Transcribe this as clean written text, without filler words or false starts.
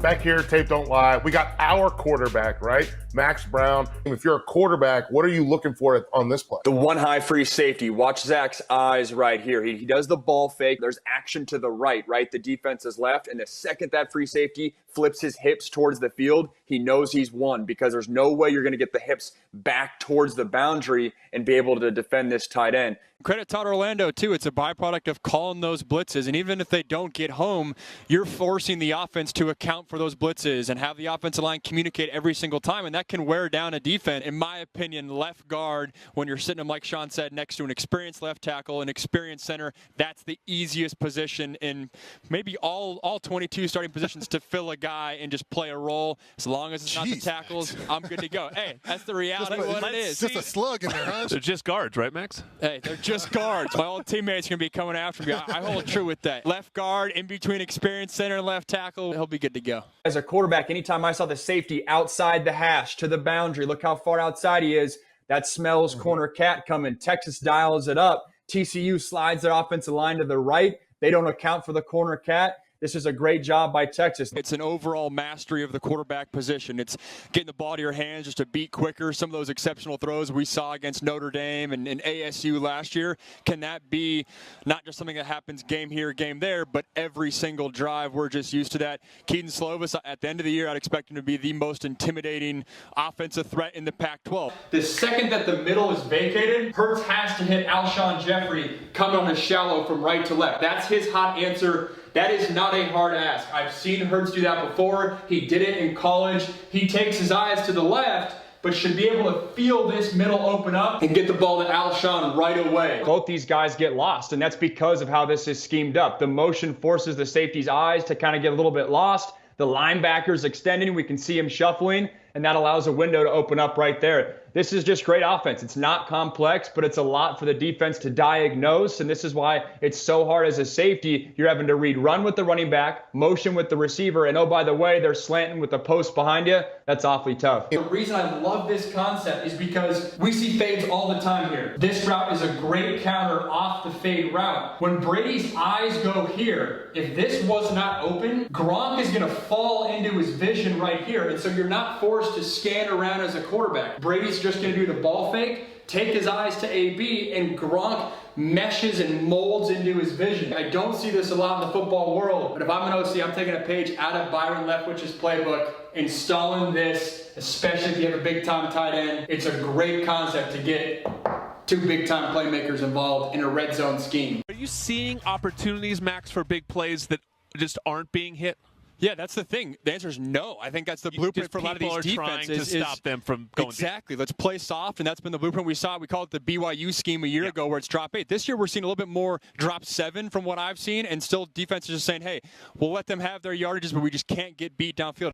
back here, tape don't lie. We got our quarterback, right? Max Browne. If you're a quarterback, what are you looking for on this play? The one high free safety. Watch Zach's eyes right here. He does the ball fake. There's action to the right? The defense is left. And the second that free safety flips his hips towards the field, he knows he's won because there's no way you're going to get the hips back towards the boundary and be able to defend this tight end. Credit Todd Orlando, too. It's a byproduct of calling those blitzes. And even if they don't get home, you're forcing the offense to account for those blitzes and have the offensive line communicate every single time. And that can wear down a defense. In my opinion, left guard, when you're sitting them, like Sean said, next to an experienced left tackle, an experienced center, that's the easiest position in maybe all 22 starting positions to fill a guy and just play a role. As long as it's not the tackles, I'm good to go. Hey, that's the reality of what it is. Just a slug in there, huh? They're just guards, right, Max? Hey, they're just guards. My old teammates are going to be coming after me. I hold true with that. Left guard, in between experienced center and left tackle, he'll be good to go. As a quarterback, anytime I saw the safety outside the hash to the boundary, look how far outside he is. That smells corner cat coming. Texas dials it up. TCU slides their offensive line to the right. They don't account for the corner cat. This is a great job by Texas. It's an overall mastery of the quarterback position. It's getting the ball to your hands just a beat quicker. Some of those exceptional throws we saw against Notre Dame and ASU last year, can that be not just something that happens game here, game there, but every single drive? We're just used to that. Keaton Slovis, at the end of the year, I'd expect him to be the most intimidating offensive threat in the Pac-12. The second that the middle is vacated, Hurts has to hit Alshon Jeffrey coming on a shallow from right to left. That's his hot answer. That is not a hard ask. I've seen Hurts do that before. He did it in college. He takes his eyes to the left, but should be able to feel this middle open up and get the ball to Alshon right away. Both these guys get lost, and that's because of how this is schemed up. The motion forces the safety's eyes to kind of get a little bit lost. The linebacker's extending. We can see him shuffling, and that allows a window to open up right there. This is just great offense. It's not complex, but it's a lot for the defense to diagnose, and this is why it's so hard as a safety. You're having to read run with the running back, motion with the receiver, and oh, by the way, they're slanting with the post behind you. That's awfully tough. The reason I love this concept is because we see fades all the time here. This route is a great counter off the fade route. When Brady's eyes go here, if this was not open, Gronk is going to fall into his vision right here, and so you're not forced to scan around as a quarterback. Brady's just going to do the ball fake, take his eyes to AB, and Gronk meshes and molds into his vision. I don't see this a lot in the football world, but if I'm an OC, I'm taking a page out of Byron Leftwich's playbook, installing this, especially if you have a big-time tight end. It's a great concept to get two big-time playmakers involved in a red zone scheme. Are you seeing opportunities, Max, for big plays that just aren't being hit? Yeah, that's the thing. The answer is no. I think that's the blueprint for a lot of these defenses. People are trying to stop them from going exactly. Let's play soft, and that's been the blueprint we saw. We called it the BYU scheme a year ago where it's drop 8. This year we're seeing a little bit more drop 7 from what I've seen, and still defenses just saying, hey, we'll let them have their yardages, but we just can't get beat downfield.